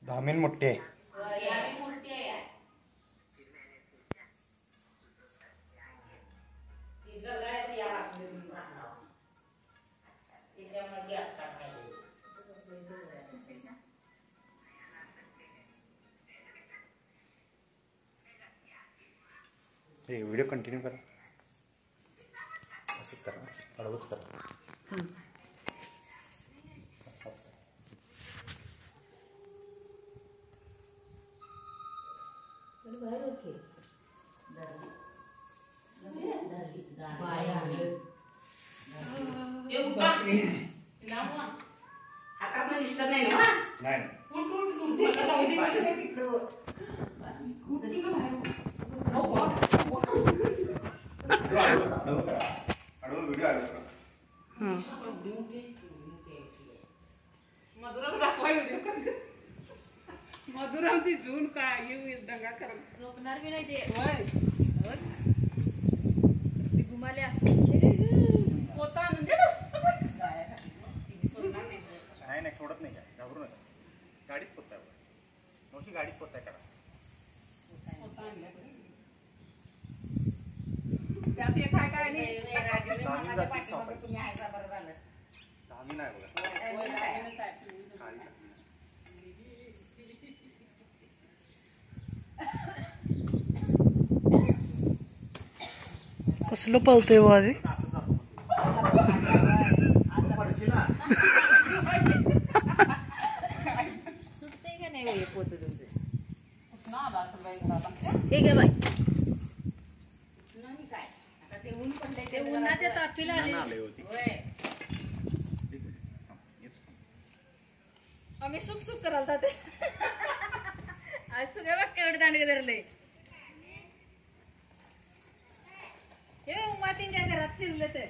धामीन मोठी आहे. Video continue करा. असंच करा, हळूच करा. मधुरामची जून काय येऊ दंगा करत झोपणार बी नाही ते. घुमाल्या पोता म्हणजे नाही सोडत नाही. घाबरू नका. गाडीत पोताय मावशी, गाडीत पोताय करा. त्यात एक काय काय नाही. तुम्ही आहे बरं झालं. धामी नाही बघा. कसलं पळतंय हो आधी. सुटते का नाही हे पोत तुमचे. हे घे बाई. काय आता ते ऊन पडले ते उन्हाच्या तापीला आले. आम्ही सुख सुख कराल ते. आज सगळ्या वाक्य एवढे दांडगे धरले. हे मातीच्या घरात शिरले ते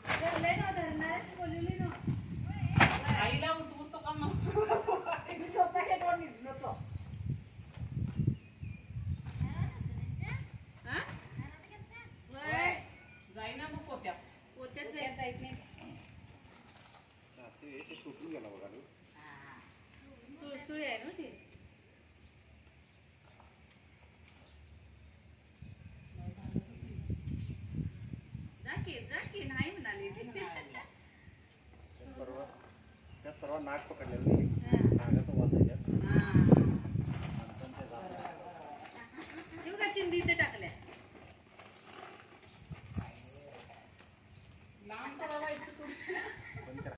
धरले ना, धरणारच बोलवली ना. आईला उठवूस तो काम मी स्वतःच्या तोंड निघलो. जाईना मग पोत्यात पोत्यात जायत नाही. ते सुटून गेला बघा. सुळसुळी आहे ना ती. जाकी नाही म्हणाली. परवा नाक पकडलेलं नागाचं वाचायच्यात चिंदी ते टाकल्या.